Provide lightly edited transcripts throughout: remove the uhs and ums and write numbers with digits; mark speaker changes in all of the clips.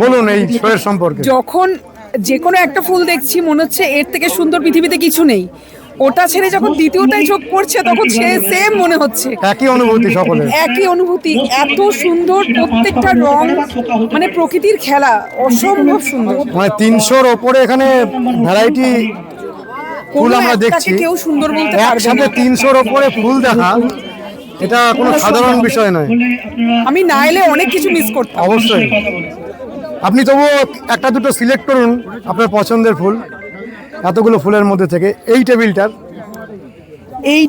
Speaker 1: বলুন এই শোয়ের সম্পর্কে।
Speaker 2: যখন যে কোনো একটা ফুল দেখছি মনে হচ্ছে এর থেকে সুন্দর পৃথিবীতে কিছু নেই, ওটা ছেড়ে যখন দ্বিতীয়টায় চোখ পড়ছে তখন সে সেম মনে হচ্ছে,
Speaker 1: একই অনুভূতি সকলের।
Speaker 2: একই অনুভূতি। এত সুন্দর প্রত্যেকটা রং, মানে প্রকৃতির খেলা, অসম্ভব সুন্দর।
Speaker 1: মানে 300-র ওপরে এখানে ভ্যারাইটি ফুল আমরা দেখছি।
Speaker 2: কেউ সুন্দর বলতে পারবে
Speaker 1: একসাথে
Speaker 2: না।
Speaker 1: 300-র ওপরে ফুল দেখা এটা কোনো সাধারণ বিষয় নয়।
Speaker 2: আমি না এলে অনেক কিছু মিস করতাম।
Speaker 1: অবশ্যই। আপনি তবুও একটা দুটো সিলেক্ট করুন আপনার পছন্দের ফুল এতগুলো ফুলের মধ্যে থেকে।
Speaker 2: এই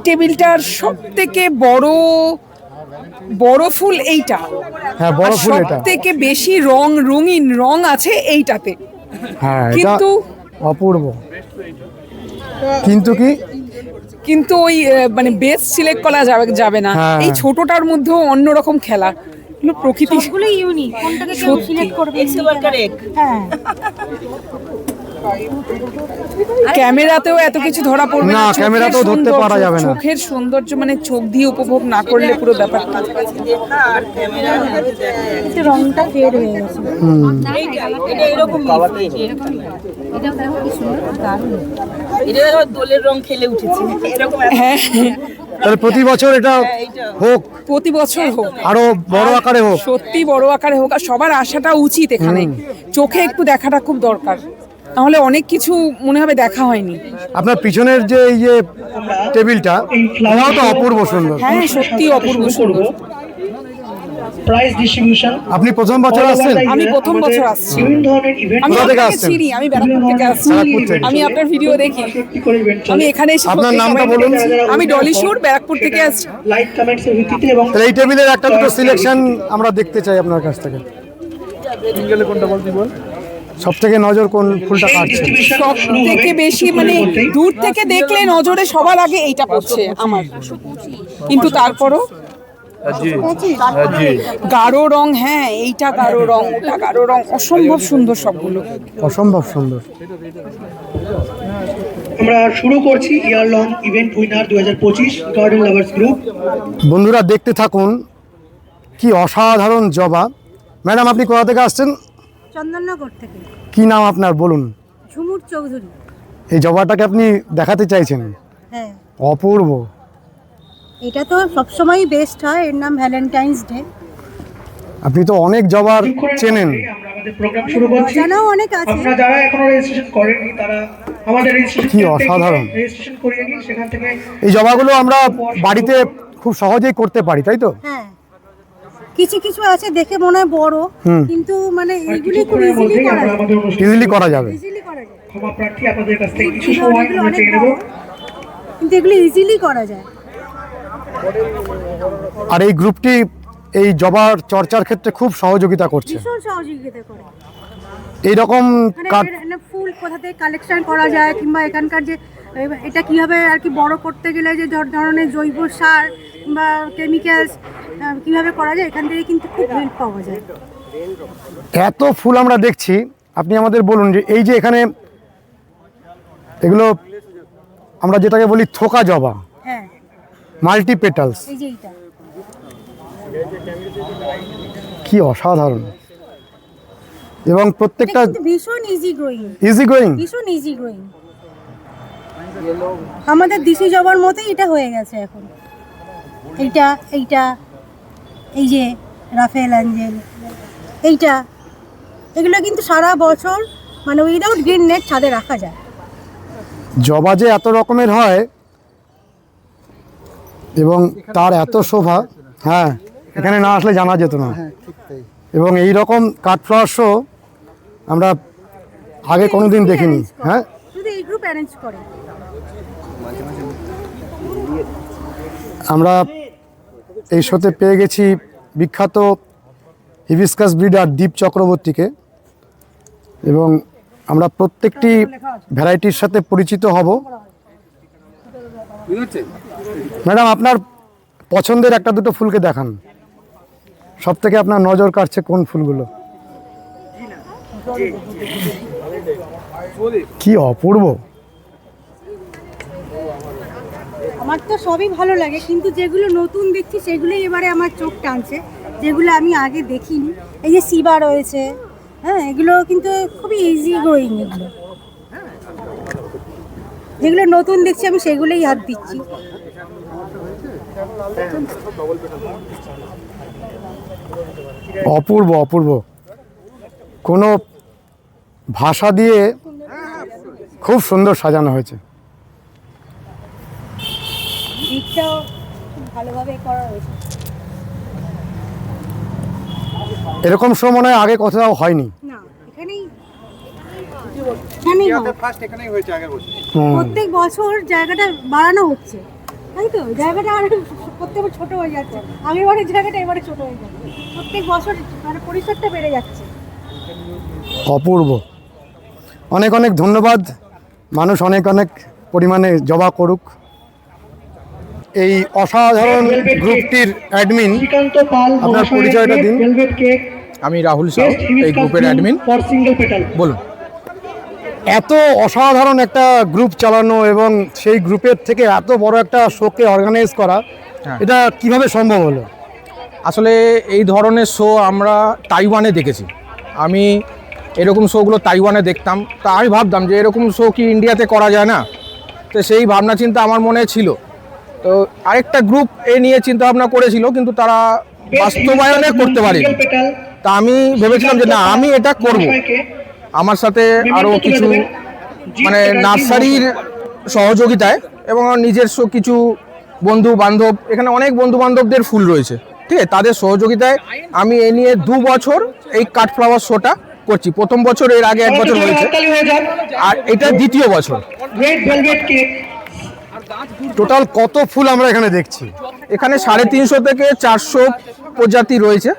Speaker 2: টেবিলটার সব থেকে বড় ফুল এইটা।
Speaker 1: হ্যাঁ, বড় ফুল এটা।
Speaker 2: সব থেকে বেশি রঙিন রং আছে এইটাতে।
Speaker 1: হ্যাঁ, এটা
Speaker 2: কিন্তু
Speaker 1: অপূর্ব। কিন্তু
Speaker 2: ওই মানে বেস সিলেক্ট করা যাবে না।
Speaker 1: হ্যাঁ।
Speaker 2: এই ছোটটার মধ্যেও অন্যরকম খেলা, প্রকৃতি
Speaker 3: সবগুলো ইউনিক, কোনটাকে কেউ সিলেক্ট করবে? হ্যাঁ,
Speaker 2: ক্যামেরাতেও এত কিছু ধরা পড়বে
Speaker 1: না, ক্যামেরাতেও ধরতে পারা যাবে না।
Speaker 2: চোখের সৌন্দর্য মানে চোখ দিয়ে উপভোগ না করলে পুরো ব্যাপারটা।
Speaker 3: একটু রংটা ফেড হয়ে গেছে।
Speaker 4: এটা এরকম
Speaker 3: এটা দেখো কি সুন্দর, দারুণ।
Speaker 4: এটা দেখো দোলের রং খেলে উঠেছে এরকম।
Speaker 2: হ্যাঁ,
Speaker 1: তাহলে প্রতি বছর এটা হোক,
Speaker 2: প্রতি বছর হোক,
Speaker 1: আরো বড় আকারে হোক।
Speaker 2: সত্যি বড় আকারে হোক। আর সবার আসাটা উচিত এখানে, চোখে একটু দেখাটা খুব দরকার, তাহলে অনেক কিছু মনে হবে দেখা হয়নি।
Speaker 1: আপনার পিছনের যে এই যে টেবিলটা, এটাও তো অপূর্ব সুন্দর।
Speaker 2: হ্যাঁ, সত্যি অপূর্ব সুন্দর।
Speaker 5: Prize distribution.
Speaker 1: আপনি প্রথম বছর আসছেন?
Speaker 2: আমি প্রথম বছর আসছি।
Speaker 5: বিভিন্ন ধরনের ইভেন্ট
Speaker 2: আমি
Speaker 1: কোথা থেকে
Speaker 2: আপনাকে
Speaker 1: আসছেন?
Speaker 2: চিনি, আমি ব্যারাকপুর থেকে আসছি।
Speaker 1: ব্যারাকপুর থেকে।
Speaker 2: আমি আপনার ভিডিও দেখি। আমি এখানে এসে
Speaker 1: আপনার
Speaker 2: সত্যি
Speaker 1: নামটা
Speaker 2: সবাইকে
Speaker 1: বলুন।
Speaker 2: দেখেছি। আমি ডলি সুর, ব্যারাকপুর থেকে আসছি।
Speaker 5: লাইক কমেন্টস এর ভিত্তিতে এবং
Speaker 1: তাহলে এই টেবিলের একটা দুটো সিলেকশন আমরা দেখতে চাই আপনার কাছ থেকে। সব থেকে নজর কোন ফুলটা কাটছে?
Speaker 2: সব থেকে বেশি মানে দূর থেকে দেখলে নজরে সবার আগে এইটা পড়ছে আমার, কিন্তু তারপরও গাঢ় রং। হ্যাঁ, এইটা গাঢ় রং, ওটা গাঢ় রং, অসম্ভব সুন্দর সবগুলো।
Speaker 1: অসম্ভব সুন্দর।
Speaker 5: আমরা শুরু করছি ইয়ার long event winner 2025 garden lovers group.
Speaker 1: বন্ধুরা দেখতে থাকুন, কি অসাধারণ জবা। ম্যাডাম, আপনি কোথা থেকে আসছেন?
Speaker 3: চন্দননগর থেকে।
Speaker 1: কি নাম আপনার বলুন?
Speaker 3: ঝুমুর চৌধুরী।
Speaker 1: এই জবাটাকে আপনি দেখাতে চাইছেন?
Speaker 3: হ্যাঁ,
Speaker 1: অপূর্ব।
Speaker 3: এটা তো সবসময়ই বেস্ট হয়, এর নাম ভ্যালেন্টাইন্স ডে।
Speaker 1: আপনি তো অনেক জবার চেনেন।
Speaker 5: আমরা আমাদের প্রোগ্রাম শুরু করছি।
Speaker 3: জানাও অনেক আছে।
Speaker 5: আপনারা যারা এখনো রেজিস্ট্রেশন করেননি তারা আমাদের রেজিস্ট্রেশন
Speaker 1: কি অসাধারণ।
Speaker 5: রেজিস্ট্রেশন করিয়ে নিন, সেখান থেকে
Speaker 1: এই জবাগুলো আমরা বাড়িতে খুব সহজেই করতে পারি, তাই তো?
Speaker 3: হ্যাঁ, কিছু কিছু আছে দেখে মনে হয় বড়, কিন্তু মানে এইগুলি খুব ইজিলি করা
Speaker 5: আমরা
Speaker 3: যায়।
Speaker 5: আমাদের অনুষ্ঠান
Speaker 1: ইজিলি করা যাবে।
Speaker 3: ইজিলি করা যায়,
Speaker 5: ক্ষমা প্রার্থী আপনাদের কাছ থেকে কিছু সময়
Speaker 3: এগুলো
Speaker 5: আমরা
Speaker 3: অনেক
Speaker 5: চেয়ে নেব।
Speaker 3: বড়, কিন্তু এগুলো ইজিলি করা যায়।
Speaker 1: আর এই গ্রুপটি এই জবার চর্চার ক্ষেত্রে খুব সহযোগিতা করছে।
Speaker 3: ভীষণ সহযোগিতা করে।
Speaker 1: এইরকম
Speaker 3: মানে
Speaker 1: কাঠ
Speaker 3: ফুল কোথা থেকে কালেকশন করা যায়, কিংবা এখানকার যে এটা কিভাবে আর কি বড় করতে গেলে যে ধরনের জৈব সার বা কেমিক্যালস কিভাবে করা যায়, এখান থেকে কিন্তু খুব হেল্প পাওয়া যায়।
Speaker 1: এত ফুল আমরা দেখছি, আপনি আমাদের বলুন যে এই যে এখানে এগুলো আমরা যেটাকে বলি থোকা জবা,
Speaker 3: হ্যাঁ,
Speaker 1: মাল্টি পেটালস,
Speaker 3: এই যে এইটা
Speaker 1: কি অসাধারণ। এবং প্রত্যেকটা
Speaker 3: কিন্তু ভীষণ ইজি গ্রোয়িং,
Speaker 1: ইজি গোয়িং।
Speaker 3: ভীষণ ইজি গ্রোয়িং। আমাদের দিশি জবার মতোই এটা হয়ে গেছে এখন। এইটা এই যে রাফেল অ্যাঞ্জেল, এগুলো কিন্তু সারা বছর মানে উইদাউট গ্রিন নেট ছাদে রাখা যায়।
Speaker 1: জবা যে এত রকমের হয় এবং তার এত শোভা, হ্যাঁ, এখানে না আসলে জানা যেত না। এবং এই রকম কাঠফ্লাওয়ার শো আমরা আগে কোনোদিন দেখিনি। হ্যাঁ,
Speaker 3: শুধু এই গ্রুপ অ্যারেঞ্জ করে।
Speaker 1: আমরা এই শোতে পেয়ে গেছি বিখ্যাত হিবিস্কাস ব্রিডার দীপ চক্রবর্তীকে, এবং আমরা প্রত্যেকটি ভ্যারাইটির সাথে পরিচিত হব। ম্যাডাম, আপনার পছন্দের একটা দুটো ফুলকে দেখান। সব থেকে আপনার নজর কাটছে কোন ফুলগুলো? কি অপূর্ব।
Speaker 3: আমার তো সবই ভালো লাগে, কিন্তু যেগুলো নতুন দেখছি সেগুলোই এবারে আমার চোখ টানছে, যেগুলো আমি আগে দেখিনি। এই যে শিবা রয়েছে, হ্যাঁ, এগুলো কিন্তু খুবই ইজি গোয়িং। এগুলো যেগুলো নতুন দেখছি আমি সেগুলোই হাত দিচ্ছি।
Speaker 1: অপূর্ব অপূর্ব, কোনো ভাষা দিয়ে খুব সুন্দর সাজানো হয়েছে।
Speaker 3: দিকটাও খুব ভালোভাবে করা হয়েছে।
Speaker 1: এরকম শো মনে হয় আগে কোথাও হয়নি।
Speaker 3: না, এখানেই প্রত্যেক বছর জায়গাটা বাড়ানো হচ্ছে, তাই তো? জায়গাটা আর প্রত্যেক ছোট হয়ে যাচ্ছে, আগের বারের জায়গাটা এবারে ছোট হয়ে যাচ্ছে, প্রত্যেক বছর মানে পরিসরটা বেড়ে যাচ্ছে।
Speaker 1: অপূর্ব, অনেক অনেক ধন্যবাদ। মানুষ অনেক অনেক পরিমাণে জবা করুক। এই অসাধারণ গ্রুপটির অ্যাডমিন,
Speaker 5: শ্রীকান্ত পাল
Speaker 1: আপনার পরিচয়টা দিন।
Speaker 5: ভেলভেট কেক
Speaker 6: আমি রাহুল সাউ, এই গ্রুপের অ্যাডমিন।
Speaker 5: For single petal.
Speaker 6: বলুন।
Speaker 1: এত অসাধারণ একটা গ্রুপ চালানো এবং সেই গ্রুপের থেকে এত বড় একটা শোকে অর্গানাইজ করা,
Speaker 6: হ্যাঁ।
Speaker 1: এটা কিভাবে সম্ভব হলো?
Speaker 6: আসলে এই ধরনের শো আমরা তাইওয়ানে দেখেছি। আমি এরকম শোগুলো তাইওয়ানে দেখতাম, তা আমি ভাবতাম যে এরকম শো কি ইন্ডিয়াতে করা যায় না। তো সেই ভাবনা চিন্তা আমার মনে ছিল। তো আরেকটা গ্রুপ এ নিয়ে চিন্তা ভাবনা করেছিল, কিন্তু তারা বাস্তবায়নে করতে পারেনি। তা আমি ভেবেছিলাম যে না, আমি এটা করব। আমার সাথে আরও কিছু মানে নার্সারির সহযোগিতায় এবং আমার নিজস্ব কিছু বন্ধু বান্ধব, এখানে অনেক বন্ধু বান্ধবদের ফুল রয়েছে, ঠিক আছে, তাদের সহযোগিতায় আমি এ নিয়ে 2 বছর এই কাঠফ্লাওয়ার শোটা করছি। প্রথম বছর, এর আগে 1 বছর হয়েছে, আর এটা দ্বিতীয় বছর।
Speaker 5: Red velvet cake.
Speaker 1: টোটাল কত ফুল আমরা এখানে দেখছি?
Speaker 6: এখানে 350 থেকে 400 প্রজাতি রয়েছে।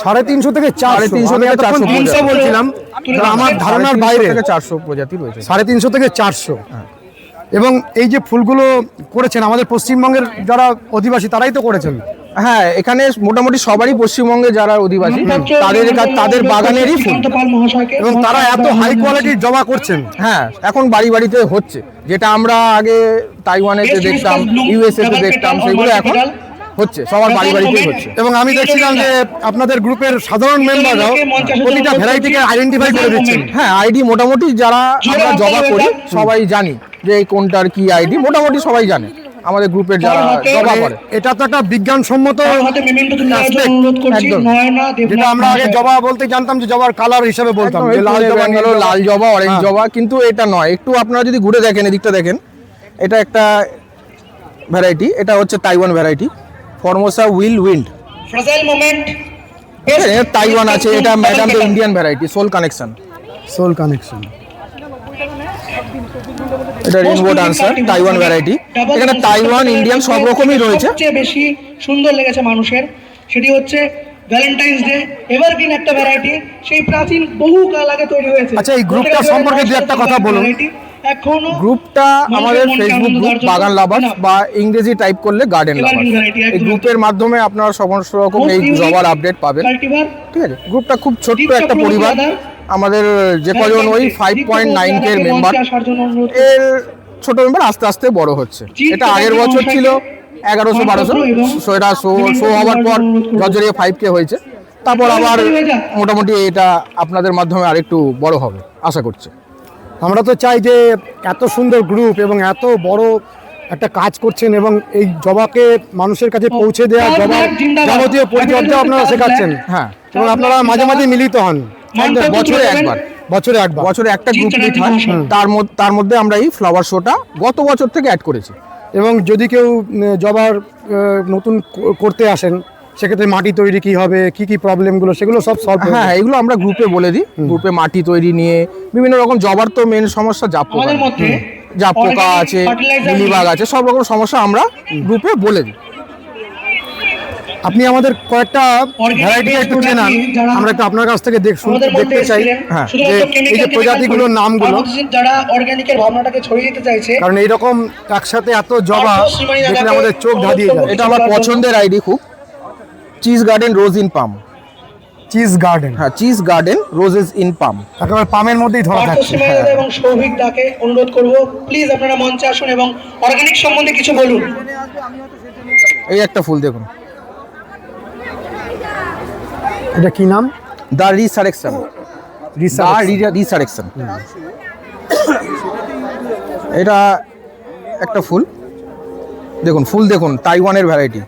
Speaker 1: 350 থেকে 400,
Speaker 6: 350
Speaker 1: আমি
Speaker 6: থেকে
Speaker 1: এতক্ষণ
Speaker 6: 400
Speaker 1: 300 বলছিলাম, কিন্তু আমার ধারণার
Speaker 6: 350
Speaker 1: বাইরে।
Speaker 6: থেকে 400 প্রজাতি রয়েছে।
Speaker 1: 350 থেকে 400। এবং এই যে ফুলগুলো করেছেন আমাদের পশ্চিমবঙ্গের যারা অধিবাসী তারাই তো করেছেন।
Speaker 6: হ্যাঁ, এখানে মোটামুটি সবারই পশ্চিমবঙ্গে যারা অধিবাসী তাদের বাগানেরই ফুল,
Speaker 5: শ্রীকান্ত পাল মহাশয়কে
Speaker 1: এবং তারা এত হাই কোয়ালিটির জবা করছেন।
Speaker 6: হ্যাঁ, এখন বাড়ি বাড়িতে হচ্ছে, যেটা আমরা আগে তাইওয়ানেতে দেখতাম, ইউএসএ তে দেখতাম, সেগুলো এখন হচ্ছে, সবার বাড়ি বাড়িতেই হচ্ছে।
Speaker 1: এবং আমি দেখছিলাম যে আপনাদের গ্রুপের সাধারণ মেম্বাররাও প্রতিটা ভ্যারাইটিকে আইডেন্টিফাই করে দিচ্ছেন।
Speaker 6: হ্যাঁ, আইডি মোটামুটি যারা আমরা জবা করি সবাই জানি যে এই কোনটার কি আইডি, মোটামুটি সবাই জানে আমাদের গ্রুপের যারা জবা করে।
Speaker 1: এটা তো একটা বিজ্ঞানসম্মত
Speaker 5: হাতে মেমেন্টো তুলে নেওয়ার জন্য
Speaker 1: aspect,
Speaker 5: অনুরোধ করছি।
Speaker 6: একদম।
Speaker 5: নয়না
Speaker 1: যেটা
Speaker 5: দেবনাথ
Speaker 1: আমরা আগে
Speaker 5: মহাশয়।
Speaker 1: জবা বলতে জানতাম যে জবার কালার হিসেবে বলতাম,
Speaker 6: একদম,
Speaker 1: যে লাল জবা, নীল জবা।
Speaker 6: লাল জবা, অরেঞ্জ
Speaker 1: হ্যাঁ।
Speaker 6: জবা, কিন্তু এটা নয়। একটু আপনারা যদি ঘুরে দেখেন, এদিকটা দেখেন, এটা একটা ভ্যারাইটি, এটা হচ্ছে Taiwan variety, Formosa will wind.
Speaker 5: Fragile moment.
Speaker 6: Taiwan আছে, এটা madam the Indian variety, soul connection.
Speaker 1: Soul connection.
Speaker 6: এটা রেইনবো ডান্সার, তাইওয়ান ভ্যারাইটি। এখানে তাইওয়ান, ইন্ডিয়ান সব রকমই রয়েছে।
Speaker 5: সবচেয়ে বেশি সুন্দর লেগেছে মানুষের, সেটি হচ্ছে ভ্যালেন্টাইন্স ডে এভারগ্রিন একটা ভ্যারাইটি, সেই প্রাচীন বহু কাল আগে তৈরি হয়েছে।
Speaker 1: আচ্ছা, এই গ্রুপটা সম্পর্কে দু একটা কথা বলুন।
Speaker 5: এখনো
Speaker 6: গ্রুপটা আমাদের ফেসবুক গ্রুপ বাগান লাভার্স, বা ইংরেজি টাইপ করলে গার্ডেন লাভার্স। এই গ্রুপের মাধ্যমে আপনারা সমস্ত রকম এই জবার আপডেট পাবেন,
Speaker 5: কাল্টিভার।
Speaker 6: ঠিক আছে। গ্রুপটা খুব ছোট্ট একটা পরিবার, আমাদের যে কজন ওই 5.9K এর মেম্বার, এর ছোট মেম্বার আস্তে আস্তে বড় হচ্ছে। এটা আগের বছর ছিল 1100-1200, সো এটা শো হওয়ার পর ঝরঝরিয়ে 5K হয়েছে। তারপর আবার মোটামুটি এটা আপনাদের মাধ্যমে আরেকটু বড় হবে আশা করছি।
Speaker 1: আমরা তো চাই যে এত সুন্দর গ্রুপ এবং এত বড় একটা কাজ করছেন, এবং এই জবাকে মানুষের কাছে পৌঁছে দেওয়া, জবার যাবতীয় পরিচর্যা আপনারা শেখাচ্ছেন।
Speaker 6: হ্যাঁ,
Speaker 1: এবং আপনারা মাঝে মাঝে মিলিত হন,
Speaker 6: বছরে একবার, বছরে একটা গ্রুপ মিট হয়। তার মধ্যে আমরা এই ফ্লাওয়ার শোটা গত বছর থেকে অ্যাড করেছি।
Speaker 1: এবং যদি কেউ জবার নতুন করতে আসেন, সেক্ষেত্রে মাটি তৈরি কি হবে, কি কি প্রবলেমগুলো, সেগুলো সব সলভ।
Speaker 6: হ্যাঁ, এগুলো আমরা গ্রুপে বলে দিই। গ্রুপে মাটি তৈরি নিয়ে বিভিন্ন রকম, জবার তো মেন সমস্যা জাপ পোকা,
Speaker 5: আমাদের মধ্যে
Speaker 6: জাপ পোকা আছে, মিলিবাগ আছে, সব রকম সমস্যা আমরা গ্রুপে বলে দিই।
Speaker 1: আপনি আমাদের কয়েকটা ভ্যারাইটি একটু চেনান, আমরা একটু আপনার কাছ থেকে দেখতে চাই।
Speaker 6: হ্যাঁ,
Speaker 1: যে এই যে প্রজাতিগুলোর নামগুলো,
Speaker 5: যারা অর্গানিকের ভাবনাটাকে ছড়িয়ে দিতে চাইছে,
Speaker 1: কারণ এইরকম একসাথে এত জবা দেখলে আমাদের চোখ ধাঁধিয়ে যায়।
Speaker 6: এটা আমার পছন্দের আইডি খুব, cheese garden rose in palm.
Speaker 1: Cheese garden,
Speaker 6: হ্যাঁ, চিজ গার্ডেন রোজেস ইন পাম।
Speaker 1: একেবারে পামের মধ্যেই ধরা থাকছে।
Speaker 5: পার্থ এবং সৌভিক দাকে অনুরোধ করব, প্লিজ আপনারা মঞ্চে আসুন এবং অর্গানিক সম্বন্ধে কিছু বলুন।
Speaker 6: এই একটা ফুল দেখুন,
Speaker 1: এটা কি নাম?
Speaker 6: The resurrection. রিসারেকশন। এটা একটা ফুল, দেখুন ফুল দেখুন, তাইওয়ানের ভ্যারাইটি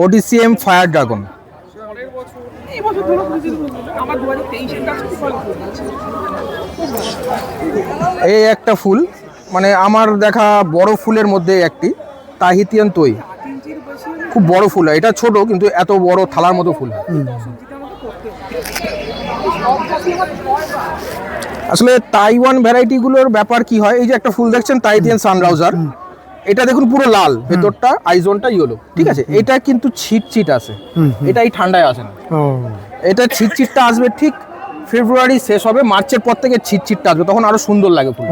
Speaker 6: ওডিসিএম ফায়ার ড্রাগন। এই একটা ফুল, মানে আমার দেখা বড় ফুলের মধ্যে একটি তাহিতিয়ান তৈ, খুব বড় ফুল হয়। এটা ছোট কিন্তু এত বড় থালার মতো ফুল হয়। আসলে তাইওয়ান ভ্যারাইটিগুলোর ব্যাপার কি হয়, এই যে একটা ফুল দেখছেন তাইতিয়ান সানরাইজার, এটা দেখুন পুরো লাল, ভেতরটা আইজনটা ইয়েলো, ঠিক আছে। এটা কিন্তু ছিট আছে, এটা এই ঠান্ডায় আসে না। এটা ছিটটা আসবে ঠিক ফেব্রুয়ারি শেষ হবে, মার্চের পর থেকে ছিটটা আসবে, তখন আরো সুন্দর লাগে ফুল।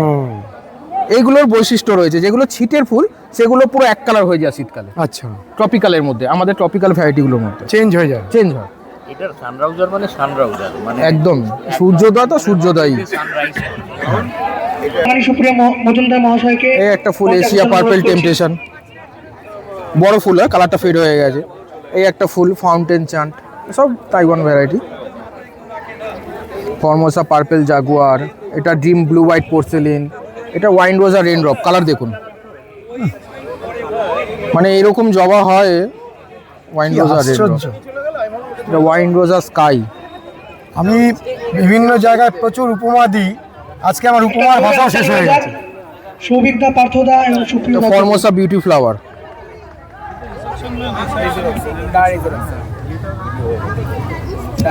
Speaker 6: এইগুলোর বৈশিষ্ট্য রয়েছে, যেগুলো ছিটের ফুল সেগুলো পুরো এক কালার হয়ে যায় শীতকালে।
Speaker 1: আচ্ছা,
Speaker 6: ট্রপিক্যালের মধ্যে, আমাদের ট্রপিক্যাল ভ্যারাইটিগুলোর মধ্যে
Speaker 1: চেঞ্জ হয়ে যায়।
Speaker 7: এটার সানরাইজার মানে সানরাইজার মানে
Speaker 6: একদম সূর্যোদয় তো সূর্যোদয়ই।
Speaker 5: মানে সুপ্রিয় মজুমদার মহাশয়কে
Speaker 6: এই একটা ফুল এশিয়া পার্পল টেম্পটেশন, বড় ফুল হয়, কালারটা ফেড হয়ে গেছে। এই একটা ফুল ফাউন্টেন চান্ট, সব Taiwan variety. Formosa purple Jaguar, এটা ড্রিম ব্লু হোয়াইট পোর্সেলিন, এটা ওয়াইন রোজা রেনড্রপ, কালার দেখুন। মানে এরকম জবা হয় ওয়াইন রোজা রেনড্রপ, এটা ওয়াইন রোজা স্কাই।
Speaker 1: আমি বিভিন্ন জায়গায় প্রচুর উপমা দিই, আজকে আমার উপমার ভাষাও শেষ হয়ে গেছে।
Speaker 5: সৌভিকদা, পার্থদা এবং সুপ্রিয়
Speaker 6: ফরমোসা বিউটি ফ্লাওয়ার,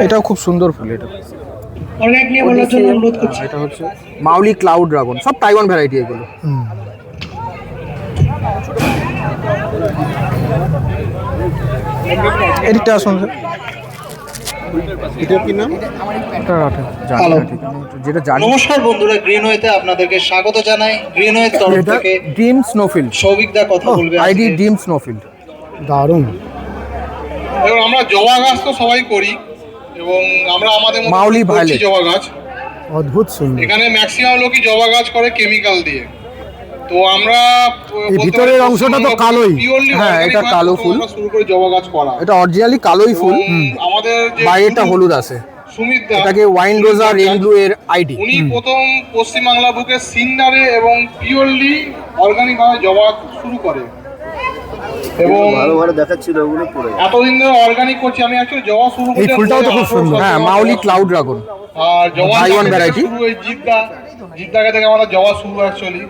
Speaker 6: এটাও খুব সুন্দর ফুল। এটা
Speaker 5: অর্গানিক নিয়ে বলার জন্য অনুরোধ করছি।
Speaker 6: এটা হচ্ছে মাউলি ক্লাউড ড্রাগন, সব তাইওয়ান ভ্যারাইটি এগুলো। এটা আসুন,
Speaker 7: এটা কি নাম?
Speaker 6: যেটা জানি।
Speaker 8: নমস্কার বন্ধুরা, গ্রিনওয়েতে আপনাদেরকে স্বাগত জানাই। গ্রিনওয়ের তরফ থেকে
Speaker 6: ড্রিম স্নোফিল্ড,
Speaker 8: সৌভিকদা কথা বলবে।
Speaker 6: ID dream snowfield.
Speaker 1: দারুণ।
Speaker 9: এবং আমরা জবা গাছ তো সবাই করি, এবং আমরা আমাদের মতো
Speaker 6: মাউলি
Speaker 9: করছি
Speaker 6: ভায়োলেট।
Speaker 9: জবা গাছ।
Speaker 1: অদ্ভুত সুন্দর।
Speaker 9: এখানে ম্যাক্সিমাম লোকই জবা গাছ করে কেমিক্যাল দিয়ে। তো আমরা
Speaker 1: এই ভিতরের অংশটা তো কালোই।
Speaker 6: হ্যাঁ, এটা কালো ফুল।
Speaker 9: শুরু করে জবা গাছ করা।
Speaker 6: এটা অরিজিনালি কালোই ফুল,
Speaker 9: আমাদের যে
Speaker 6: বাইরেটা হলুদ আছে।
Speaker 9: সুমিত দা,
Speaker 6: এটাকে ওয়াইন রোজা রেনব্লু এর আইডি।
Speaker 9: উনি প্রথম পশ্চিমবাংলা বুকে সিন্ডারে এবং পিওরলি অর্গানিক ভাবে জবা শুরু করে, এবং
Speaker 7: ভালো ভালো দেখাচ্ছিল ওগুলো পড়ে।
Speaker 9: এতদিন ধরে অর্গানিক করছি। আমি অ্যাকচুয়ালি জবা শুরু
Speaker 1: এই ফুলটাও তো খুব সুন্দর।
Speaker 6: হ্যাঁ, মাউলি ক্লাউড ড্রাগন,
Speaker 9: আর জবা
Speaker 6: তাইওয়ান variety।
Speaker 9: শুরু ওই জিদ্দাকে থেকে আমাদের জবা শুরু অ্যাকচুয়ালি।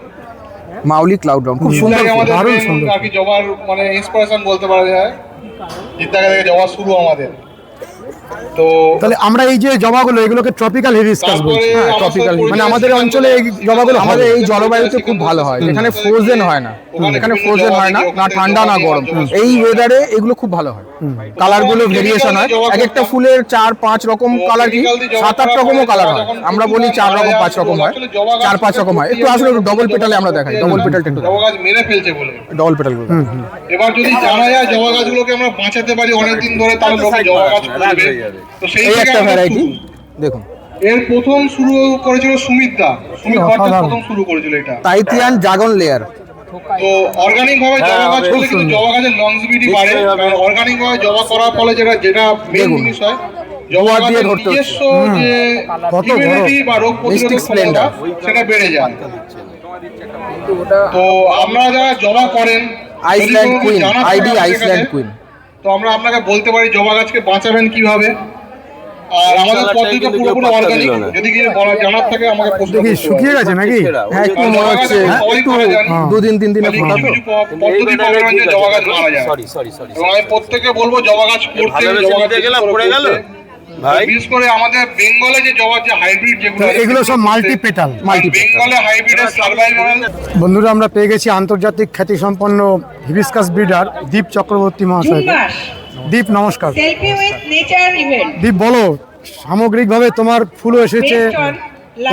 Speaker 6: মাউলি ক্লাউড ড্রাগন খুব সুন্দর ফুল,
Speaker 9: আমাদের
Speaker 1: দারুণ
Speaker 9: main
Speaker 1: সুন্দর।
Speaker 9: আর কি জবার মানে ইন্সপিরেশন বলতে পারা যায়। জিদ্দাকে থেকে জবা শুরু আমাদের। তো
Speaker 1: তাহলে আমরা এই যে জবাগুলো, এগুলোকে ট্রপিক্যাল হিবিস্কাস
Speaker 9: তারপরে
Speaker 1: বলছি।
Speaker 6: হ্যাঁ,
Speaker 9: আমার
Speaker 6: tropical
Speaker 9: সাথে
Speaker 1: মানে আমাদের অঞ্চলে এই জবাগুলো
Speaker 6: আমাদের
Speaker 1: হবে।
Speaker 6: এই জলবায়ুতে খুব ভালো হয়, এখানে ফ্রোজেন হয় না, এখানে ফ্রোজেন হয় না, না ঠান্ডা না গরম। এই ওয়েদারে এগুলো খুব ভালো হয়। কালার গুলো ভেরিয়েশন হয়, এক একটা ফুলের 4-5 রকম কালার, কি 7-8 রকমও কালার হয়। আমরা বলি 4 রকম 5 রকম হয়, 4-5 রকম হয়। একটু আসলে ডবল পেটালে আমরা দেখাই, ডবল পেটালটা একটু
Speaker 9: জবা গাছ মেরে ফেলছে বলে।
Speaker 6: ডবল পেটাল গুলো।
Speaker 9: এবার যদি জানা যায় জবা গাছগুলোকে আমরা বাঁচাতে পারি অনেকদিন ধরে, তাহলে লোক জবা গাছ করবে। তো সেই
Speaker 6: এই
Speaker 9: থেকে
Speaker 6: একটা
Speaker 9: আমাদের
Speaker 6: ভ্যারাইটি
Speaker 9: শুরু।
Speaker 6: দেখুন,
Speaker 9: এর প্রথম শুরু করেছিল সুমিত দা, সুমিত ভট্টাচার্য প্রথম শুরু করেছিল এটা।
Speaker 6: তাইতিয়ান ড্রাগন লেয়ার।
Speaker 9: তো অর্গানিক ভাবে জবা গাছ করলে কিন্তু জবা গাছের লংজিভিটি বাড়ে। কারণ অর্গানিক ভাবে জবা করার ফলে যেটা মেন
Speaker 6: দেখুন,
Speaker 9: জিনিস হয়, জবা
Speaker 6: দিয়ে
Speaker 9: গাছের
Speaker 6: ধরতে হচ্ছে।
Speaker 9: নিজস্ব যে
Speaker 1: কত বড়।
Speaker 9: ইমিউনিটি বা রোগ প্রতিরোধক
Speaker 6: Mystic
Speaker 9: ক্ষমতা সেটা বেড়ে যায়। তো আমরা যারা জবা করেন,
Speaker 6: আইসল্যান্ড
Speaker 9: যদি কোনো
Speaker 6: কুইন,
Speaker 9: জানা থাকে
Speaker 6: আইডি
Speaker 9: আমাদের
Speaker 6: আইসল্যান্ড
Speaker 9: কাছে,
Speaker 6: কুইন।
Speaker 9: তো আমরা আপনাকে বলতে পারি জবা গাছকে বাঁচাবেন কিভাবে। আর আমাদের পদ্ধতিটা পুরোপুরি অর্গানিক। যদি কিছু জানার থাকে আমাকে প্রশ্ন
Speaker 1: দেখি
Speaker 9: করতে
Speaker 1: শুকিয়ে
Speaker 9: পারেন।
Speaker 1: গেছে নাকি?
Speaker 6: হ্যাঁ, একটু মনে হচ্ছে একটু 2-3 দিনে
Speaker 9: কিছু
Speaker 6: ফোটাবো।
Speaker 9: কিছু পদ্ধতি পাবেন যে জবা গাছ মারা যায়।
Speaker 7: সরি
Speaker 9: এবং আমি প্রত্যেকে বলবো জবা গাছ করতে,
Speaker 7: ভালোবেসে
Speaker 9: জবা গাছ
Speaker 7: নিতে গেলাম,
Speaker 9: করে
Speaker 7: পড়ে গেল।
Speaker 9: করতে।
Speaker 7: ভাই
Speaker 9: বিশেষ করে আমাদের বেঙ্গলে যে জবার যে হাইব্রিড যেগুলো,
Speaker 1: তো এগুলো সব মাল্টি পেটাল।
Speaker 9: বেঙ্গলে হাইব্রিডের সার্ভাইভাল।
Speaker 1: বন্ধুরা, আমরা পেয়ে গেছি আন্তর্জাতিক খ্যাতিসম্পন্ন হিবিস্কাস ব্রিডার দীপ চক্রবর্তী মহাশয়কে। দীপ, নমস্কার।
Speaker 4: সেলফি উইথ নেচার ইভেন্ট
Speaker 1: দীপ, বলো, সামগ্রিকভাবে তোমার ফুলও এসেছে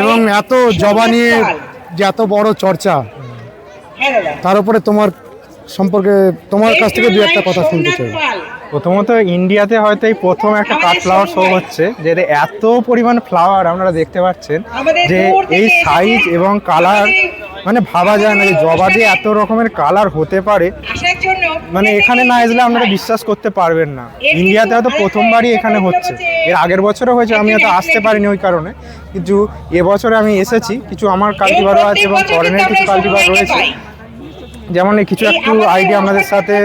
Speaker 1: এবং এত জবা নিয়ে যে এত বড় চর্চা,
Speaker 4: হ্যাঁ দাদা,
Speaker 1: তার উপরে তোমার সম্পর্কে তোমার কাছ থেকে দু একটা কথা শুনতে চাই।
Speaker 10: প্রথমত ইন্ডিয়াতে হয়তো এই প্রথম একটা কাঠ ফ্লাওয়ার শো হচ্ছে, যে এত পরিমাণ ফ্লাওয়ার আপনারা দেখতে পাচ্ছেন, যে এই সাইজ এবং কালার মানে ভাবা যায় না যে জবা দিয়ে এত রকমের কালার হতে পারে।
Speaker 4: আসার জন্য
Speaker 10: মানে এখানে না আসলে আপনারা বিশ্বাস করতে পারবেন না, ইন্ডিয়াতে হয়তো প্রথমবারই এখানে হচ্ছে। এর আগের বছরও হয়েছে, আমি হয়তো আসতে পারিনি ওই কারণে, কিন্তু এবছরে আমি এসেছি। কিছু আমার কালটিভারও আছে এবং ফরেনের কিছু কালটিভার রয়েছে। যেমন এই কিছু একটু আইডিয়া আপনাদের সাথে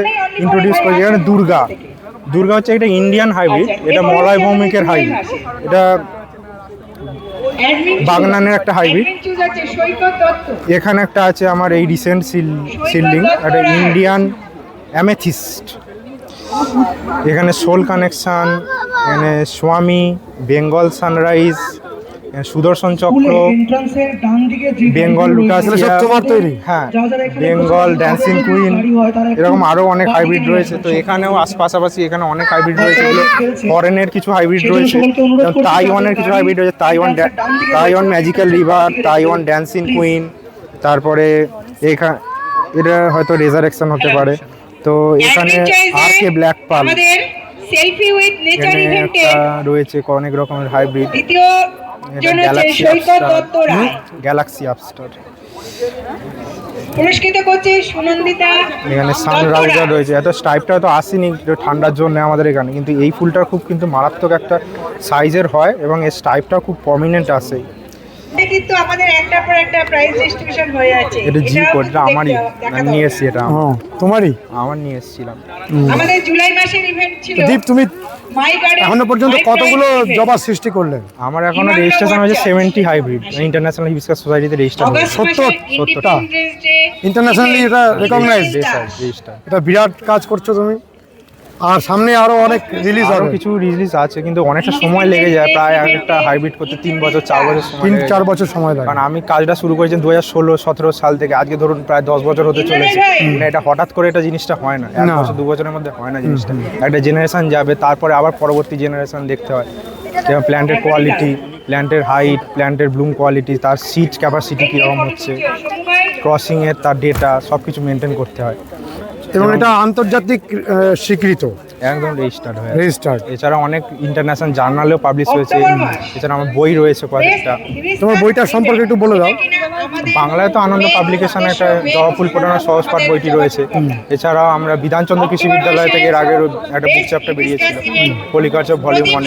Speaker 10: ইন্ট্রোডিউস করি। যেখানে দুর্গা হচ্ছে একটা ইন্ডিয়ান হাইব্রিড, এটা মলয় ভৌমিকের হাইব্রিড, এটা বাগনানের একটা হাইব্রিড। এখানে একটা আছে আমার এই রিসেন্ট সিল্ডিং, একটা ইন্ডিয়ান অ্যামেথিস্ট। এখানে সোল কানেকশান, এখানে স্বামী, বেঙ্গল সানরাইজ, সুদর্শন চক্র, বেঙ্গল লুটাস,
Speaker 1: তোমার তৈরি?
Speaker 10: হ্যাঁ, বেঙ্গল ড্যান্সিং কুইন, এরকম আরও অনেক হাইব্রিড রয়েছে। তো এখানেও পাশাপাশি এখানে অনেক হাইব্রিড রয়েছে। এগুলো ফরেনের কিছু হাইব্রিড রয়েছে, তাইওয়ানের কিছু হাইব্রিড রয়েছে, Taiwan magical river, Taiwan dancing queen, তারপরে এখানে এটা হয়তো রেজারেকশন হতে পারে। তো এখানে RK black pearl,
Speaker 4: selfie with nature ইভেন্টে
Speaker 10: রয়েছে অনেক রকমের হাইব্রিড।
Speaker 4: দ্বিতীয় জন হচ্ছে সৈকত দত্ত রায়,
Speaker 10: গ্যালাক্সি আপস্টার।
Speaker 4: পুরস্কৃত করছে সুনন্দিতা।
Speaker 10: এখানে সানরাইজার রয়েছে। এত স্টাইপটা তো আসেনি ঠান্ডার জন্য আমাদের এখানে, কিন্তু এই ফুলটা খুব কিন্তু মারাত্মক একটা সাইজের হয় এবং এর স্টাইপটা খুব প্রমিনেন্ট আসে।
Speaker 4: এটা কিন্তু আমাদের একটার পর একটা প্রাইজ ডিস্ট্রিবিউশন হয়ে আছে।
Speaker 10: এটা জি কোড, এটা আমারই, আমি নিয়ে এসেছি। এটা
Speaker 1: তোমারই?
Speaker 10: আমার নিয়ে এসেছিলাম।
Speaker 4: আমাদের জুলাই মাসের ইভেন্ট ছিল।
Speaker 1: দীপ, তুমি
Speaker 4: মাই গার্ডেন
Speaker 1: এখনো পর্যন্ত কতগুলো জবা সৃষ্টি করলে?
Speaker 10: আমার এখনো রেজিস্ট্রেশন হয়েছে 70 হাইব্রিড, ইন্টারন্যাশনাল হিবিস্কাস সোসাইটিতে রেজিস্টার হয়েছে।
Speaker 1: 70টা ইন্টারন্যাশনালি এটা রেকগনাইজড। এটা বিরাট কাজ করছো তুমি। আর সামনে আরো অনেক রিলিজ
Speaker 10: আরো
Speaker 1: হবে।
Speaker 10: কিছু রিলিজ আছে, কিন্তু অনেকটা সময় লেগে যায়। প্রায় একটা হাইব্রিড করতে 3 বছর 4 বছর সময় লাগে।
Speaker 1: 3-4 বছর সময় লাগে।
Speaker 10: কারণ আমি কাজটা শুরু করেছি 2016-17 সাল থেকে, আজকে ধরুন প্রায় 10 বছর হতে চলেছে। মানে এটা হঠাৎ করে এটা জিনিসটা হয় না, 1 বছর 2 বছরের মধ্যে হয় না জিনিসটা। একটা জেনারেশন যাবে, তারপরে আবার পরবর্তী জেনারেশন দেখতে হয়। যেমন প্ল্যান্টের কোয়ালিটি, প্ল্যান্টের হাইট, প্ল্যান্টের ব্লুম কোয়ালিটি, তার সিড ক্যাপাসিটি কীরকম হচ্ছে, ক্রসিংয়ের তার ডেটা সব কিছু মেনটেন করতে হয়।
Speaker 1: এবং এটা আন্তর্জাতিক স্বীকৃত,
Speaker 10: একদম রেজিস্টার্ড হয়ে
Speaker 1: রেজিস্টার্ড।
Speaker 10: এছাড়া অনেক ইন্টারন্যাশনাল জার্নালেও পাবলিশ হয়েছে। এছাড়া আমার বই রয়েছে কয়েকটা।
Speaker 1: তোমার বইটার সম্পর্কে একটু বলে দাও।
Speaker 10: বাংলায় তো আনন্দ পাবলিকেশনে একটা জবা ফুল ফোটানোর সহজ পাঠ বইটি রয়েছে। এছাড়াও আমরা বিধানচন্দ্র কৃষি বিদ্যালয় থেকে এর আগের একটা বুক চ্যাপ্টার বেরিয়েছিল, পলিকালচার ভলিউম 1।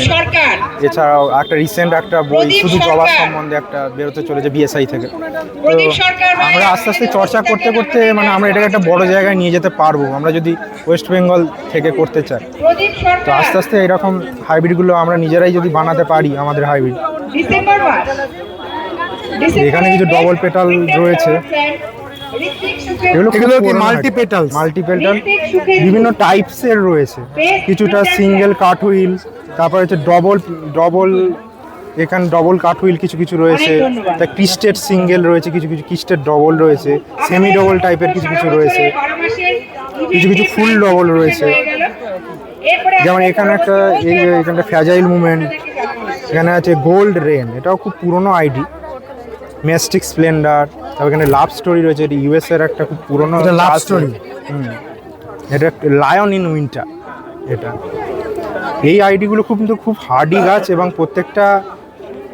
Speaker 10: এছাড়াও একটা রিসেন্ট একটা বই শুধু জবা সম্বন্ধে একটা বেরোতে চলেছে বিএসআই থেকে। তো আমরা আস্তে আস্তে চর্চা করতে করতে মানে আমরা এটাকে একটা বড় জায়গায় নিয়ে যেতে পারবো আমরা যদি ওয়েস্ট বেঙ্গল থেকে করতে চাই। তো আস্তে আস্তে এরকম হাইব্রিডগুলো আমরা নিজেরাই যদি বানাতে পারি, আমাদের হাইব্রিড। এখানে কিছু ডবল পেটাল রয়েছে, এগুলো
Speaker 1: কি মাল্টিপেটাল?
Speaker 10: মাল্টিপেটাল বিভিন্ন টাইপসের রয়েছে। কিছুটা সিঙ্গেল কাট হুইল, তারপর হচ্ছে ডবল এখানে ডবল কাট হুইল কিছু কিছু রয়েছে, তা ক্রিস্টেড সিঙ্গেল রয়েছে, কিছু কিছু ক্রিস্টেড ডবল রয়েছে, সেমি ডবল টাইপের কিছু কিছু রয়েছে, কিছু কিছু ফুল ডবল রয়েছে। যেমন এখানে একটা এখানে ফ্র্যাজাইল মুভমেন্ট, এখানে আছে গোল্ড রেন, এটাও খুব পুরনো আইডি। মেস্টিক স্প্লেন্ডার, তারপর এখানে লাভ স্টোরি রয়েছে, এটা ইউএস এর একটা খুব পুরনো
Speaker 1: লাভ স্টোরি।
Speaker 10: এটা লায়ন ইন উইন্টার। এটা এই আইডিগুলো কিন্তু খুব হার্ডি গাছ এবং প্রত্যেকটা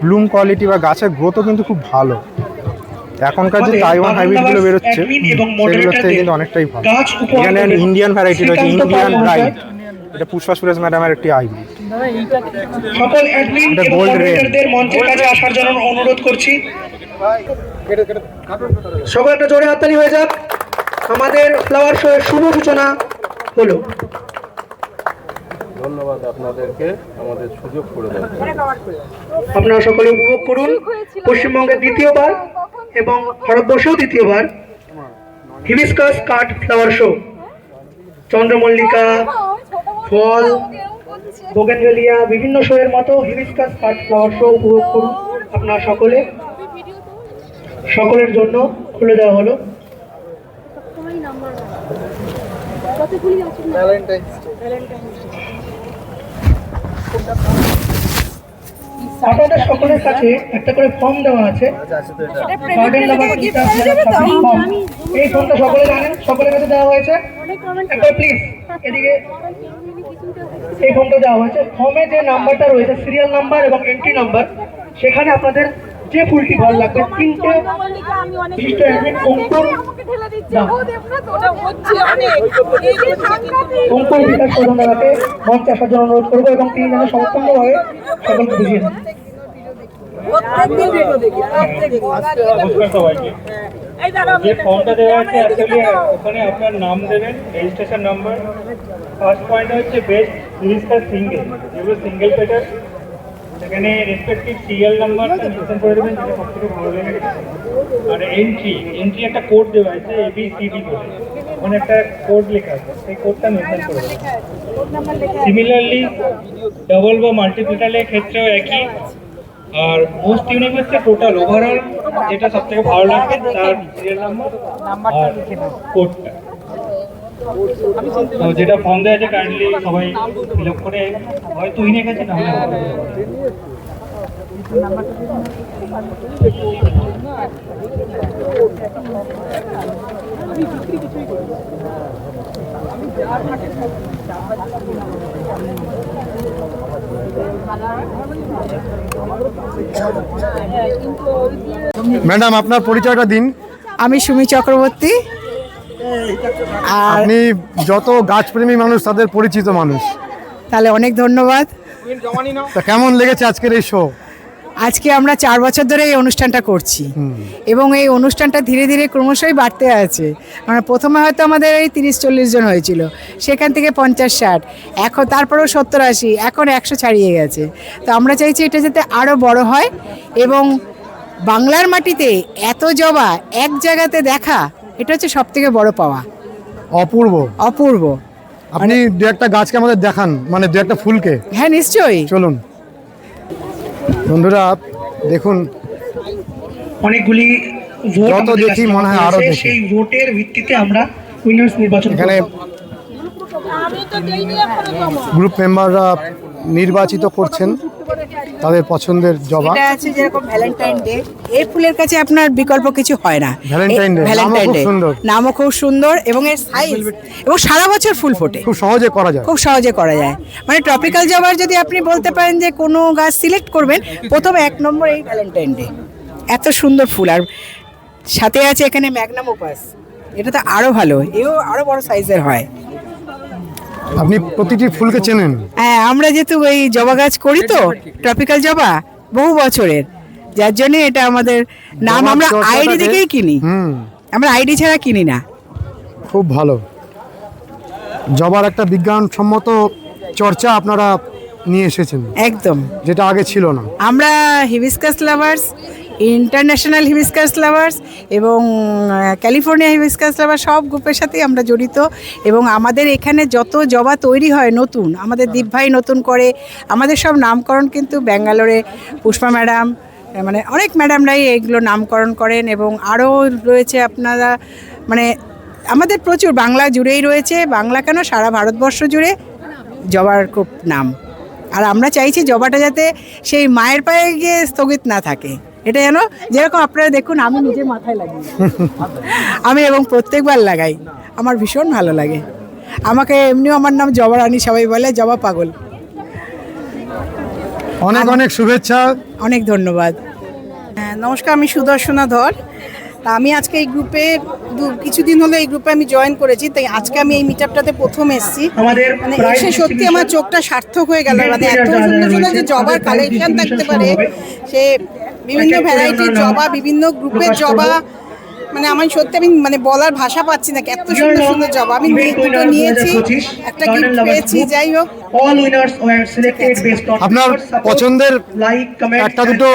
Speaker 10: ব্লুম কোয়ালিটি বা গাছের গ্রোথও কিন্তু খুব ভালো। এখনকার যে তাইওয়ান হাইব্রিডগুলো বেরোচ্ছে সেগুলোর থেকে কিন্তু অনেকটাই ভালো। এখানে ইন্ডিয়ান ভ্যারাইটি রয়েছে, ইন্ডিয়ান ব্রাইট, এটা পুষ্পা সুরেশ ম্যাডামের একটি হাইব্রিড।
Speaker 5: সকল অ্যাডমিন এবং মডারেটরদের মঞ্চের কাছে আসার জন্য অনুরোধ করছি। সকল একটা জোরে হাততালি হয়ে যাক। আমাদের ফ্লাওয়ার শো এর শুভ সূচনা হলো।
Speaker 7: ধন্যবাদ আপনাদেরকে আমাদের সুযোগ করে দেওয়ার জন্য।
Speaker 5: আপনারা সকলে উপভোগ করুন পশ্চিমবঙ্গের দ্বিতীয়বার এবং ভারতবর্ষেও দ্বিতীয়বার হিবিস্কাস কাট ফ্লাওয়ার শো। চন্দ্রমল্লিকা, ফল, বোগেনভেলিয়া, বিভিন্ন শো এর মতো হিবিস্কাস কাট ফ্লাওয়ার শো উপভোগ করুন আপনারা সকলে। সকলের জন্য খুলে দেওয়া হলো। আপনাদের সকলের কাছে একটা করে ফর্ম দেওয়া আছে, গার্ডেন লাভার ফর্ম। এই ফর্মটা সকলে জানেন, সকলের কাছে দেওয়া হয়েছে। একবার প্লিজ এদিকে এই ফর্মটা দেওয়া হয়েছে। ফর্মে যে নাম্বারটা রয়েছে, সিরিয়াল নাম্বার এবং এন্ট্রি নাম্বার, সেখানে আপনাদের যে ফুলটি ভালো লাগবে 3টে বিশিষ্ট অ্যাডমিন অঙ্কুর বিকাশ প্রধানকে মঞ্চে আসার জন্য অনুরোধ করবো এবং তিনি যেন সম্পূর্ণভাবে সকলকে বুঝিয়ে দেন।
Speaker 11: যে ফর্মটা দেওয়া আছে অ্যাকচুয়ালি ওখানে আপনার নাম দেবেন, রেজিস্ট্রেশন নাম্বার। ফার্স্ট পয়েন্ট হচ্ছে বেস্ট রিজিস্টার সিঙ্গেল, যেগুলো সিঙ্গেল পেটার সেখানে রেসপেক্টিভ সিরিয়াল নাম্বারটা মেনশন করে দেবেন, যেটা সব থেকে ভালো লাগে। আর এন্ট্রি একটা কোড দেওয়া আছে ABCD করে, ওখানে একটা কোড লেখা আছে, সেই কোডটা মেনশন করে দেবেন। সিমিলারলি ডাবল বা মাল্টিপ্লিটারের ক্ষেত্রেও একই। আর মোস্ট ইউনিক হচ্ছে টোটাল ওভারঅল যেটা সব থেকে ভালো লাগবে তার সিরিয়াল নাম্বার আর কোডটা। তো যেটা ফর্ম দেওয়া আছে কাইন্ডলি সবাই ফিল আপ করে, হয়তো উইনে গেছে না হলে
Speaker 1: ম্যাডাম আপনার পরিচয়টা দিন।
Speaker 2: আমি সুমি চক্রবর্তী। আর
Speaker 1: আপনি যত গাছপ্রেমী মানুষ তাদের পরিচিত মানুষ,
Speaker 2: তাহলে অনেক ধন্যবাদ।
Speaker 1: তা কেমন লেগেছে আজকের এই শো?
Speaker 2: আজকে আমরা 4 বছর ধরে এই অনুষ্ঠানটা করছি এবং এই অনুষ্ঠানটা ধীরে ধীরে ক্রমশই বাড়তে আছে। মানে প্রথমে হয়তো আমাদের এই 30-40 জন হয়েছিল, সেখান থেকে 50-60, এখন তারপরেও 70-80, এখন 100 ছাড়িয়ে গেছে। তো আমরা চাইছি এটা যাতে আরও বড় হয় এবং বাংলার মাটিতে এত জবা এক জায়গাতে দেখা, এটা হচ্ছে সব থেকে বড় পাওয়া।
Speaker 1: অপূর্ব
Speaker 2: অপূর্ব।
Speaker 1: আপনি দু একটা গাছকে আমাদের দেখান, মানে দু একটা ফুলকে।
Speaker 2: হ্যাঁ নিশ্চয়ই,
Speaker 1: চলুন বন্ধুরা দেখুন,
Speaker 5: অনেকগুলি ভোট
Speaker 1: যত
Speaker 5: আমাদের
Speaker 1: দেখি
Speaker 5: কাছে
Speaker 1: মনে হয় আরো দেখি।
Speaker 5: সেই ভোটের ভিত্তিতে আমরা উইনার্স নির্বাচন
Speaker 1: এখানে গ্রুপ মেম্বাররা নির্বাচিত করছেন তাদের পছন্দের জবা।
Speaker 2: এটা আছে যেরকম ভ্যালেন্টাইন ডে, এই ফুলের কাছে আপনার বিকল্প কিছু হয় না।
Speaker 1: ভ্যালেন্টাইন ডে
Speaker 2: ভ্যালেন্টাইন
Speaker 1: খুব
Speaker 2: ডে
Speaker 1: সুন্দর,
Speaker 2: নামও খুব সুন্দর এবং এর সাইজ এবং সারা বছর ফুল ফোটে,
Speaker 1: খুব সহজে করা যায়।
Speaker 2: খুব সহজে করা যায়। মানে ট্রপিক্যাল জবার যদি আপনি বলতে পারেন যে কোনো গাছ সিলেক্ট করবেন, প্রথম 1 নম্বর এই ভ্যালেন্টাইন ডে। এত সুন্দর ফুল, আর সাথে আছে এখানে ম্যাগনাম ওপাস, এটা তো আরো ভালো, এও আরো বড় সাইজের হয়।
Speaker 1: আপনি প্রতিটি ফুলকে চেনেন?
Speaker 2: হ্যাঁ, আমরা যেহেতু এই জবা গাছ করি তো ট্রপিক্যাল জবা বহু বছরের, যার জন্য এটা আমাদের নাম। আমরা আইডি দেখেই কিনি, আমরা আইডি ছাড়া কিনি না।
Speaker 1: খুব ভালো, জবার একটা বিজ্ঞানসম্মত চর্চা আপনারা নিয়ে এসেছেন,
Speaker 2: একদম,
Speaker 1: যেটা আগে ছিল না।
Speaker 2: আমরা hibiscus lovers, international hibiscus lovers এবং ক্যালিফোর্নিয়া হিবিস্কাস লাভার্স সব গ্রুপের সাথেই আমরা জড়িত। এবং আমাদের এখানে যত জবা তৈরি হয় নতুন, আমাদের দীপ ভাই নতুন করে, আমাদের সব নামকরণ কিন্তু ব্যাঙ্গালোরে পুষ্পা ম্যাডাম, মানে অনেক ম্যাডামরাই এগুলো নামকরণ করেন। এবং আরও রয়েছে আপনারা, মানে আমাদের প্রচুর বাংলা জুড়েই রয়েছে, বাংলা কেন সারা ভারতবর্ষ জুড়ে জবার খুব নাম। আর আমরা চাইছি জবাটা যাতে সেই মায়ের পায়ে গিয়ে স্থগিত না থাকে, এটা যেন যেরকম আপনারা দেখুন আমি নিজে মাথায় লাগি, আমি এবং প্রত্যেকবার লাগাই, আমার ভীষণ ভালো লাগে। আমাকে এমনিও আমার নাম জবা রানী, সবাই বলে জবা পাগল।
Speaker 1: অনেক অনেক শুভেচ্ছা,
Speaker 2: অনেক ধন্যবাদ।
Speaker 12: নমস্কার, আমি সুদর্শনা ধর। তা আমি আজকে এই গ্রুপে কিছুদিন হলো এই গ্রুপে আমি জয়েন করেছি, তাই আজকে আমি এই মিটআপটাতে প্রথম এসেছি। মানে এসে সত্যি আমার চোখটা সার্থক হয়ে গেল। মানে এত সুন্দর সুন্দর যে জবার কালেকশন থাকতে পারে, সে বিভিন্ন ভ্যারাইটির জবা, বিভিন্ন গ্রুপের জবা, মানে আমি সত্যি আমি মানে বলার ভাষা পাচ্ছি না, এত সুন্দর সুন্দর জবা। আমি দুটো নিয়েছি, একটা গিফট পেয়েছি। যাই হোক,
Speaker 1: আপনার পছন্দের একটা দুটো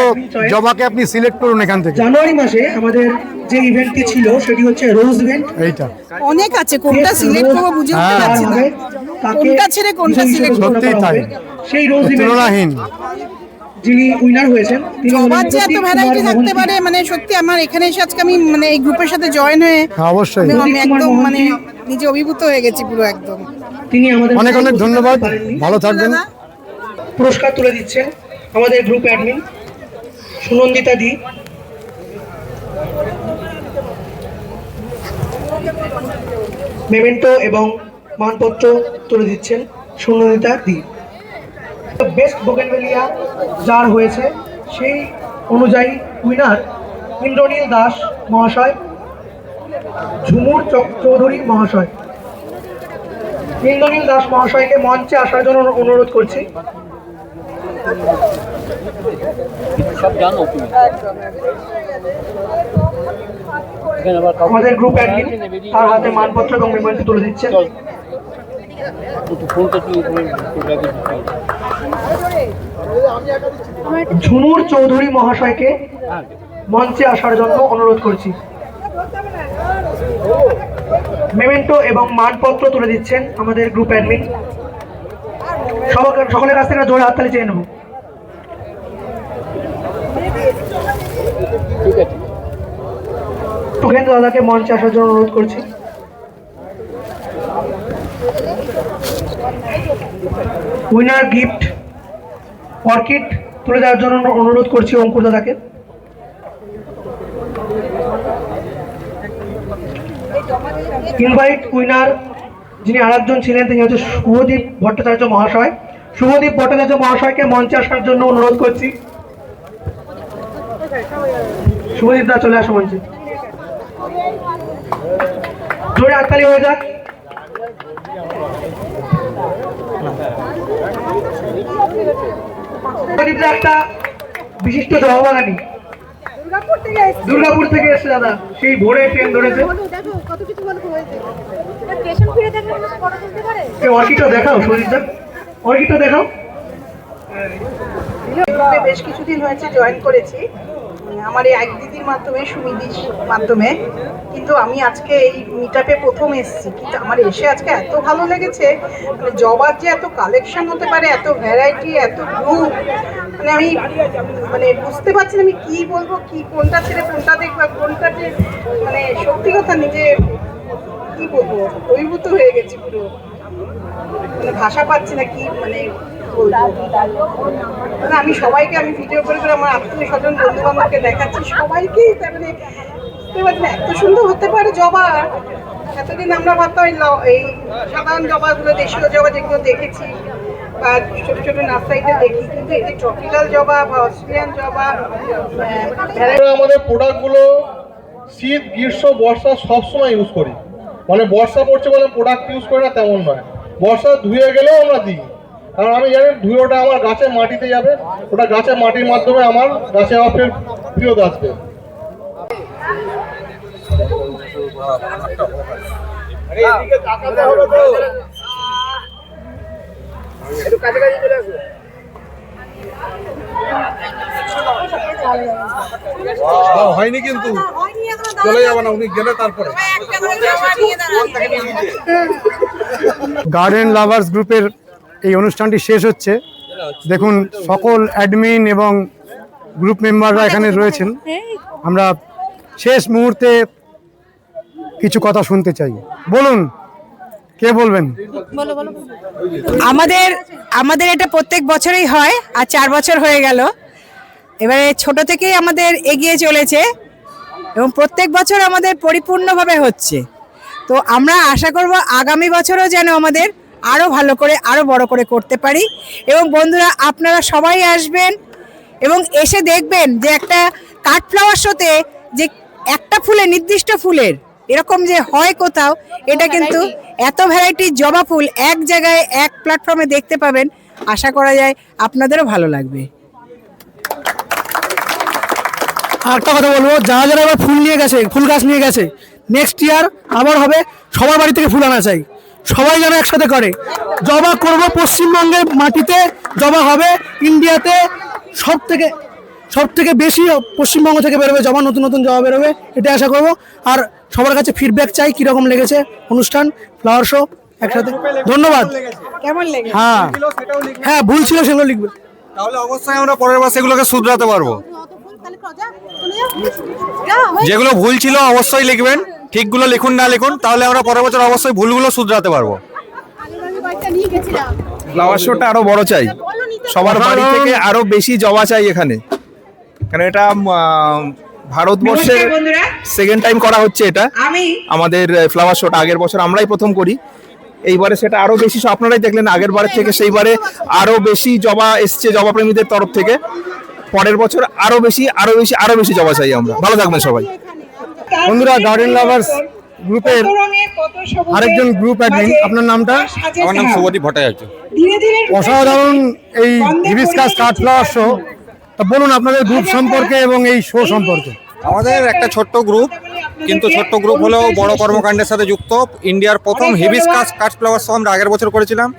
Speaker 1: জবাকে আপনি সিলেক্ট করুন এখান থেকে।
Speaker 5: জানুয়ারি মাসে আমাদের যে ইভেন্টটি ছিল সেটি হচ্ছে রোজ ইভেন্ট।
Speaker 1: এইটা
Speaker 12: অনেক আছে, কোনটা সিলেক্ট করবো বুঝে উঠতে পারছি না, কোনটা ছেড়ে কোনটা সিলেক্ট করব।
Speaker 1: সত্যিই তাই,
Speaker 5: সেই রোজ
Speaker 1: তুলনাহীন।
Speaker 5: যিনি উইনার হয়েছেন
Speaker 12: জবার যে এত ভ্যারাইটি থাকতে পারে, মানে সত্যি আমার এখানে এসে আজকে আমি মানে এই গ্রুপের সাথে জয়েন হয়ে
Speaker 1: অবশ্যই
Speaker 12: আমি একদম মানে নিজে অভিভূত হয়ে গেছি পুরো একদম।
Speaker 5: তিনি আমাদের
Speaker 1: অনেক অনেক ধন্যবাদ, ভালো থাকবেন।
Speaker 5: পুরস্কার তুলে দিচ্ছেন আমাদের গ্রুপ অ্যাডমিন সুনন্দিতা দি। মেমেন্টো এবং মানপত্র তুলে দিচ্ছেন সুনন্দিতা দি। বেস্ট বোগেনভেলিয়া যার হয়েছে সেই অনুযায়ী উইনার ইন্দ্রনীল দাস মহাশয়, ঝুমুর চৌধুরী মহাশয়। ইন্দ্রনীল দাস মহাশয়কে মঞ্চে আসার জন্য অনুরোধ করছি। আমাদের গ্রুপ অ্যাডমিন তার হাতে মানপত্র এবং মেমোরেন্স তুলে দিচ্ছেন। ঝুমুর চৌধুরী মহাশয়কে মঞ্চে আসার জন্য অনুরোধ করছি। মেমেন্টো এবং মানপত্র তুলে দিচ্ছেন আমাদের গ্রুপ অ্যাডমিন। সকলের কাছ থেকে জোরে হাততালি চেয়ে নেব। সুখেন্দ্র দাদাকে মঞ্চে আসার জন্য অনুরোধ করছি। উইনার গিফট অর্কিড তুলে দেওয়ার জন্য অনুরোধ করছি অঙ্কুর দাদাকে। ইনভাইট উইনার যিনি আরেকজন ছিলেন তিনি হচ্ছে শুভদীপ ভট্টাচার্য মহাশয়। শুভদীপ ভট্টাচার্য মহাশয়কে মঞ্চে আসার জন্য অনুরোধ করছি। শুভদীপ দা চলে আসো মঞ্চে। জোরে হাততালি হয়ে যাক। শুভদীপ দা একটা বিশিষ্ট জবা বাগানি, দুর্গাপুর থেকে এসছে দাদা, সেই ভোরে ট্রেন ধরেছে। অর্কিডটা দেখাও সুজিতদা, অর্কিডটা দেখাও।
Speaker 12: বেশ কিছুদিন হয়েছে জয়েন করেছি আমার এই এক দিদির মাধ্যমে, সুমিদির মাধ্যমে, কিন্তু আমি আজকে এই মিটআপে প্রথম এসেছি। কিন্তু আমার এসে আজকে এত ভালো লেগেছে, মানে জবার যে এত কালেকশন হতে পারে, এত ভ্যারাইটি, এত গ্রুপ, মানে আমি বুঝতে পারছি না আমি কি বলবো, কি কোনটা ছেড়ে কোনটা দেখবো, কোনটা যে মানে সত্যি কথা নিজে কি বলবো, অভিভূত হয়ে গেছি পুরো, মানে ভাষা পাচ্ছি না কি মানে আমি সবাইকে আমি ভিডিও করে করে আমার আত্মীয় স্বজন বন্ধু বান্ধবকে দেখাচ্ছি, সবাইকেই মানে বুঝতে পারছি না এত সুন্দর হতে পারে জবা। এতদিন আমরা ভাবতাম এই সাধারণ জবাগুলো, দেশীয় জবা যেগুলো দেখেছি বা ছোটো ছোটো নার্সারিতে দেখি, কিন্তু এই যে ট্রপিক্যাল জবা বা অস্ট্রেলিয়ান জবা,
Speaker 9: আমাদের প্রোডাক্টগুলো শীত, গ্রীষ্ম, বর্ষা সবসময় ইউজ করি। মানে বর্ষা পড়ছে বলে প্রোডাক্ট ইউজ করি না তেমন নয়, বর্ষা ধুয়ে গেলেও আমরা দিই, কারণ আমি জানি ধুয়ে ওটা আমার গাছের মাটিতে যাবে, ওটা গাছের মাটির মাধ্যমে আমার গাছে আবার ফেরত আসবে।
Speaker 7: হয়নি কিন্তু চলে যাবে না, উনি গেলে তারপরে।
Speaker 1: গার্ডেন লাভার্স গ্রুপের এই অনুষ্ঠানটি শেষ হচ্ছে। দেখুন সকল অ্যাডমিন এবং গ্রুপ মেম্বাররা এখানে রয়েছেন। আমরা শেষ মুহূর্তে কিছু কথা শুনতে চাই। বলুন, কে বলবেন?
Speaker 2: আমাদের এটা প্রত্যেক বছরই হয়, আর 4 বছর হয়ে গেল। এবারে ছোট থেকেই আমাদের এগিয়ে চলেছে এবং প্রত্যেক বছর আমাদের পরিপূর্ণভাবে হচ্ছে। তো আমরা আশা করব আগামী বছরও যেন আমাদের আরও ভালো করে, আরও বড় করে করতে পারি। এবং বন্ধুরা, আপনারা সবাই আসবেন এবং এসে দেখবেন যে একটা কাঠ ফ্লাওয়ার শোতে যে একটা ফুলের, নির্দিষ্ট ফুলের এরকম যে হয় কোথাও, এটা কিন্তু এত ভ্যারাইটির জবা ফুল এক জায়গায় এক প্ল্যাটফর্মে দেখতে পাবেন। আশা করা যায় আপনাদেরও ভালো লাগবে।
Speaker 1: একটা কথা বলবো, যারা যারা এবার ফুল নিয়ে গেছে, ফুল গাছ নিয়ে গেছে, নেক্সট ইয়ার আবার হবে, সবার বাড়ি থেকে ফুল আনা চাই, সবাই যেন একসাথে করে। জবা করব, পশ্চিমবঙ্গের মাটিতে জবা হবে, ইন্ডিয়াতে সব থেকে বেশি পশ্চিমবঙ্গ থেকে বেরোবে জবা, নতুন নতুন জবা বেরোবে, এটা আশা করব। আর সবার কাছে ফিডব্যাক চাই, কীরকম লেগেছে অনুষ্ঠান, ফ্লাওয়ার শো একসাথে। ধন্যবাদ।
Speaker 2: কেমন লেগেছে?
Speaker 1: হ্যাঁ, ভুল ছিল সেগুলো লিখবে,
Speaker 6: তাহলে অবশ্যই আমরা পরের বার সেগুলোকে শুধরাতে পারবো। যেগুলো ভুল ছিল অবশ্যই লিখবেন, ঠিকগুলো লিখুন না লিখুন, তাহলে আমরা পরের বছর অবশ্যই ভুলগুলো শুধরাতে পারবো। ফ্লাওয়ার শোটা আরো বড় চাই, সবার বাড়ি থেকে আরো বেশি জবা চাই এখানে, কারণ এটা ভারতবর্ষের সেকেন্ড টাইম করা হচ্ছে। এটা আমাদের ফ্লাওয়ার শোটা আগের বছর আমরাই প্রথম করি, এইবারে সেটা আরো বেশি, আপনারাই দেখলেন আগের বারের থেকে সেইবারে আরো বেশি জবা এসছে জবা প্রেমীদের তরফ থেকে। পরের বছর আরো বেশি জবা চাই আমরা। ভালো থাকবেন সবাই।
Speaker 1: বন্ধুরা, গার্ডেন লাভার্স গ্রুপের আরেকজন গ্রুপ অ্যাডমিন, আপনার নামটা?
Speaker 6: আমার নাম শুভদীপ ভট্টাচার্য।
Speaker 1: অসাধারণ এই হিবিস্কাস কাঠফ্লাওয়ার শো, তা বলুন আপনাদের গ্রুপ সম্পর্কে এবং এই শো সম্পর্কে।
Speaker 6: আমাদের একটা ছোট্ট গ্রুপ, কিন্তু ছোট্ট গ্রুপ হলেও বড় কর্মকাণ্ডের সাথে যুক্ত। ইন্ডিয়ার প্রথম হিবিস্কাস কাঠফ্লাওয়ার শো আমরা আগের বছর করেছিলাম,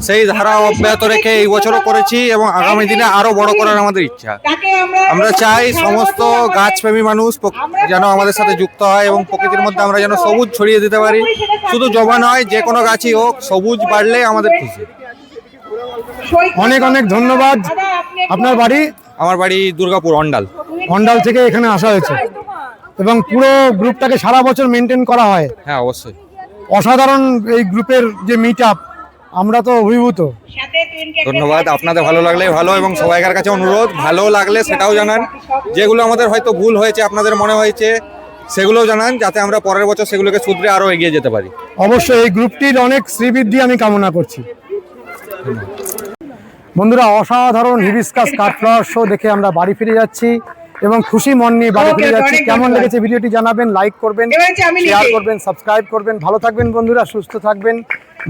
Speaker 6: সেই ধারা অব্যাহত রেখে এই বছরও করেছি এবং আগামী দিনে আরো বড় করার আমাদের ইচ্ছা। আমরা চাই সমস্ত গাছপ্রেমী মানুষ যেন আমাদের সাথে যুক্ত হয় এবং প্রকৃতির মধ্যে আমরা যেন সবুজ ছড়িয়ে দিতে পারি। শুধু জবা নয়, যে কোনো গাছই হোক, সবুজ বাড়লে আমাদের খুশি।
Speaker 1: অনেক অনেক ধন্যবাদ। আপনার বাড়ি?
Speaker 6: আমার বাড়ি দুর্গাপুর, অন্ডাল।
Speaker 1: অন্ডাল থেকে এখানে আসা হয়েছে এবং পুরো গ্রুপটাকে সারা বছর মেনটেন করা হয়।
Speaker 6: হ্যাঁ, অবশ্যই।
Speaker 1: অসাধারণ এই গ্রুপের যে মিট আপ, আমরা তো অভিভূত।
Speaker 6: ধন্যবাদ। আপনাদের ভালো লাগলে ভালো, এবং সবাইকার কাছে অনুরোধ, ভালো লাগলে সেটাও জানান। যেগুলো আমাদের হয়তো ভুল হয়েছে, আপনাদের মনে হয়েছে, সেগুলোও জানান, যাতে আমরা পরের বছর সেগুলোকে শুধরে আরো এগিয়ে যেতে পারি।
Speaker 1: অবশ্যই এই গ্রুপটির অনেক শ্রীবৃদ্ধি আমি কামনা করছি। বন্ধুরা, অসাধারণ হিবিস্কাস কাঠফ্লাওয়ার শো দেখে আমরা বাড়ি ফিরে যাচ্ছি এবং খুশি মন নিয়ে বাড়ি ফিরে যাচ্ছি। কেমন লেগেছে ভিডিওটি জানাবেন, লাইক করবেন, শেয়ার করবেন, সাবস্ক্রাইব করবেন। ভালো থাকবেন বন্ধুরা, সুস্থ থাকবেন।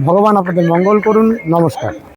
Speaker 1: ভগবান আপনাদের মঙ্গল করুন। নমস্কার।